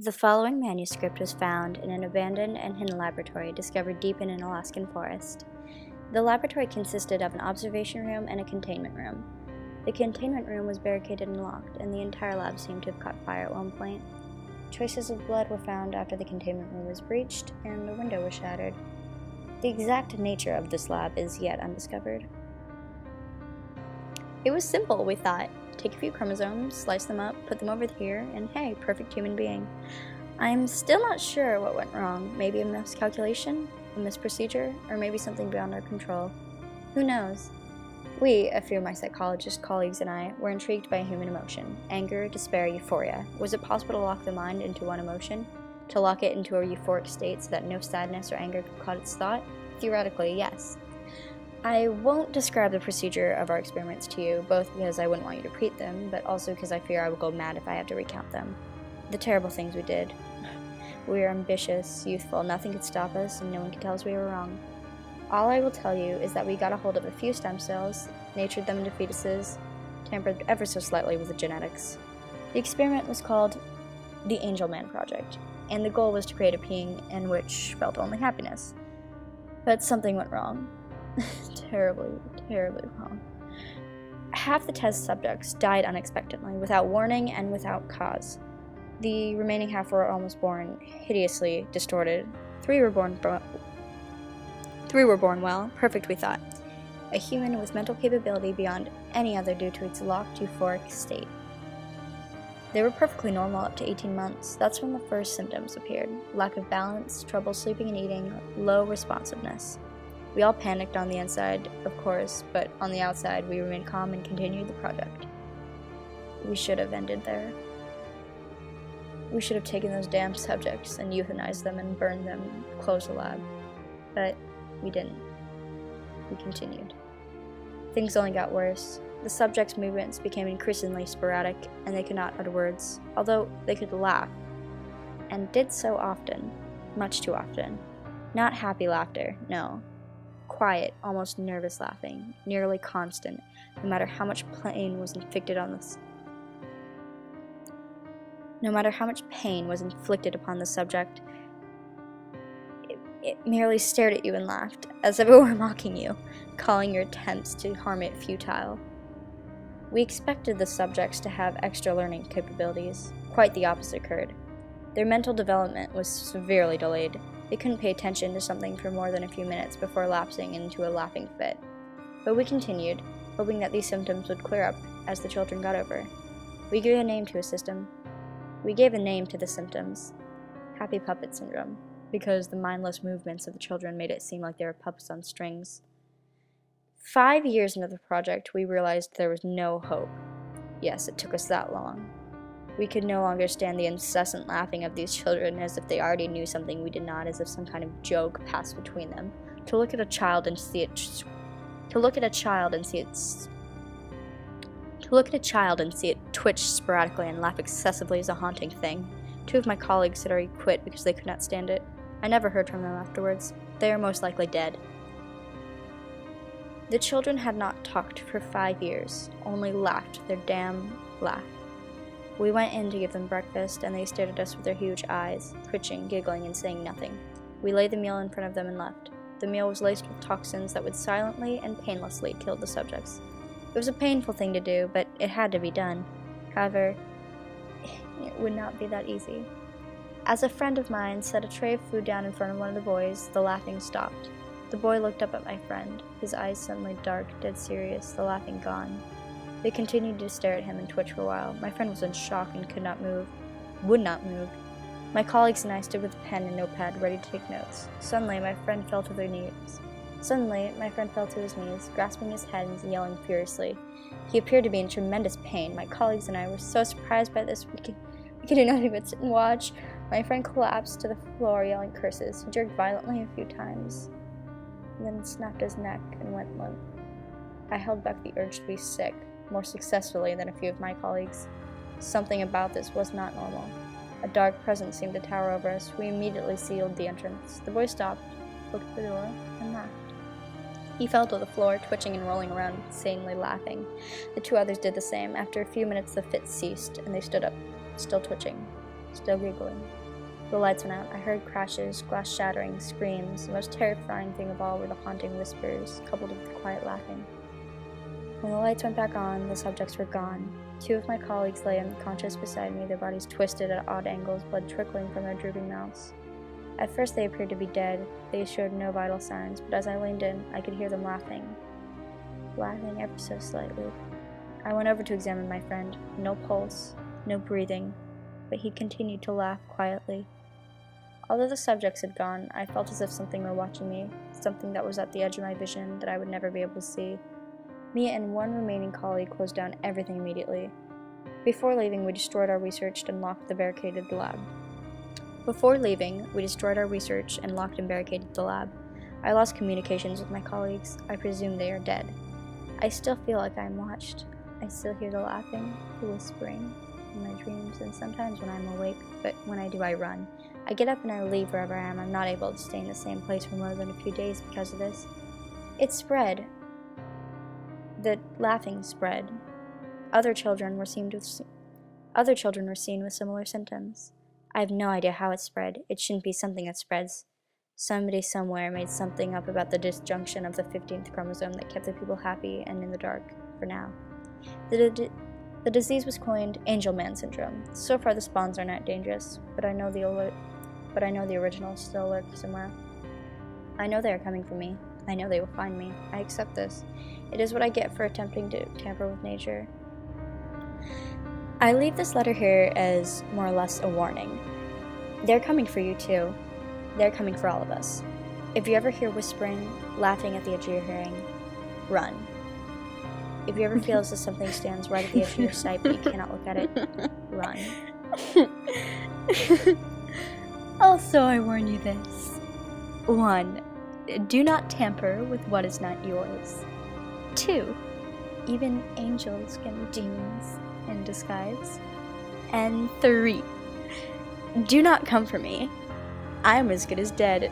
The following manuscript was found in an abandoned and hidden laboratory discovered deep in an Alaskan forest. The laboratory consisted of an observation room and a containment room. The containment room was barricaded and locked, and the entire lab seemed to have caught fire at one point. Traces of blood were found after the containment room was breached, and a window was shattered. The exact nature of this lab is yet undiscovered. It was simple, we thought. Take a few chromosomes, slice them up, put them over here, and hey, perfect human being. I'm still not sure what went wrong. Maybe a miscalculation, a misprocedure, or maybe something beyond our control. Who knows? We, a few of my psychologist colleagues and I, were intrigued by human emotion. Anger, despair, euphoria. Was it possible to lock the mind into one emotion? To lock it into a euphoric state so that no sadness or anger could cloud its thought? Theoretically, yes. I won't describe the procedure of our experiments to you, both because I wouldn't want you to repeat them, but also because I fear I will go mad if I have to recount them. The terrible things we did. We were ambitious, youthful, nothing could stop us, and no one could tell us we were wrong. All I will tell you is that we got a hold of a few stem cells, natured them into fetuses, tampered ever so slightly with the genetics. The experiment was called the Angel Man Project, and the goal was to create a being in which felt only happiness. But something went wrong. Terribly, terribly wrong. Half the test subjects died unexpectedly, without warning and without cause. The remaining half were almost born hideously distorted. Three were born well, perfect we thought. A human with mental capability beyond any other due to its locked euphoric state. They were perfectly normal up to 18 months. That's when the first symptoms appeared. Lack of balance, trouble sleeping and eating, low responsiveness. We all panicked on the inside, of course, but on the outside we remained calm and continued the project. We should have ended there. We should have taken those damn subjects and euthanized them and burned them and closed the lab. But we didn't. We continued. Things only got worse. The subjects' movements became increasingly sporadic, and they could not utter words, although they could laugh, and did so often, much too often. Not happy laughter, no. Quiet, almost nervous laughing, nearly constant, no matter how much pain was inflicted upon the subject. It merely stared at you and laughed, as if it were mocking you, calling your attempts to harm it futile. We expected the subjects to have extra learning capabilities. Quite the opposite occurred. Their mental development was severely delayed. They couldn't pay attention to something for more than a few minutes before lapsing into a laughing fit. But we continued, hoping that these symptoms would clear up as the children got over. We gave a name to the symptoms. Happy Puppet Syndrome, because the mindless movements of the children made it seem like they were puppets on strings. 5 years into the project, we realized there was no hope. Yes, it took us that long. We could no longer stand the incessant laughing of these children as if they already knew something we did not, as if some kind of joke passed between them. To look at a child and see it twitch sporadically and laugh excessively is a haunting thing. 2 of my colleagues had already quit because they could not stand it. I never heard from them afterwards. They are most likely dead. The children had not talked for 5 years, only laughed their damn laugh. We went in to give them breakfast, and they stared at us with their huge eyes, twitching, giggling, and saying nothing. We laid the meal in front of them and left. The meal was laced with toxins that would silently and painlessly kill the subjects. It was a painful thing to do, but it had to be done. However, it would not be that easy. As a friend of mine set a tray of food down in front of one of the boys, the laughing stopped. The boy looked up at my friend, his eyes suddenly dark, dead serious, the laughing gone. They continued to stare at him and twitch for a while. My friend was in shock and would not move. My colleagues and I stood with a pen and notepad ready to take notes. Suddenly, my friend fell to his knees, grasping his head and yelling furiously. He appeared to be in tremendous pain. My colleagues and I were so surprised by this, we could do nothing but sit and watch. My friend collapsed to the floor, yelling curses. He jerked violently a few times, and then snapped his neck and went limp. I held back the urge to be sick, more successfully than a few of my colleagues. Something about this was not normal. A dark presence seemed to tower over us. We immediately sealed the entrance. The boy stopped, looked at the door, and laughed. He fell to the floor, twitching and rolling around, insanely laughing. The 2 others did the same. After a few minutes, the fit ceased, and they stood up, still twitching. still giggling. The lights went out. I heard crashes, glass shattering, screams. The most terrifying thing of all were the haunting whispers, coupled with the quiet laughing. When the lights went back on, the subjects were gone. 2 of my colleagues lay unconscious beside me, their bodies twisted at odd angles, blood trickling from their drooping mouths. At first they appeared to be dead. They showed no vital signs, but as I leaned in, I could hear them laughing ever so slightly. I went over to examine my friend. No pulse, no breathing, but he continued to laugh quietly. Although the subjects had gone, I felt as if something were watching me, something that was at the edge of my vision that I would never be able to see. Me and 1 remaining colleague closed down everything immediately. Before leaving, we destroyed our research and locked the barricaded lab. I lost communications with my colleagues. I presume they are dead. I still feel like I am watched. I still hear the laughing, the whispering in my dreams, and sometimes when I'm awake, but when I do, I run. I get up and I leave wherever I am. I'm not able to stay in the same place for more than a few days because of this. It spread. The laughing spread. Other children were seen with similar symptoms. I have no idea how it spread. It shouldn't be something that spreads. Somebody somewhere made something up about the disjunction of the 15th chromosome that kept the people happy and in the dark, for now. The disease was coined Angel Man Syndrome. So far the spawns are not dangerous, but I know the original still lurks somewhere. I know they are coming for me. I know they will find me. I accept this. It is what I get for attempting to tamper with nature. I leave this letter here as more or less a warning. They're coming for you too. They're coming for all of us. If you ever hear whispering, laughing at the edge of your hearing, run. If you ever feel as if something stands right at the edge of your sight but you cannot look at it, run. Also, I warn you this. 1. Do not tamper with what is not yours. 2. Even angels can be demons in disguise. And 3. Do not come for me. I'm as good as dead.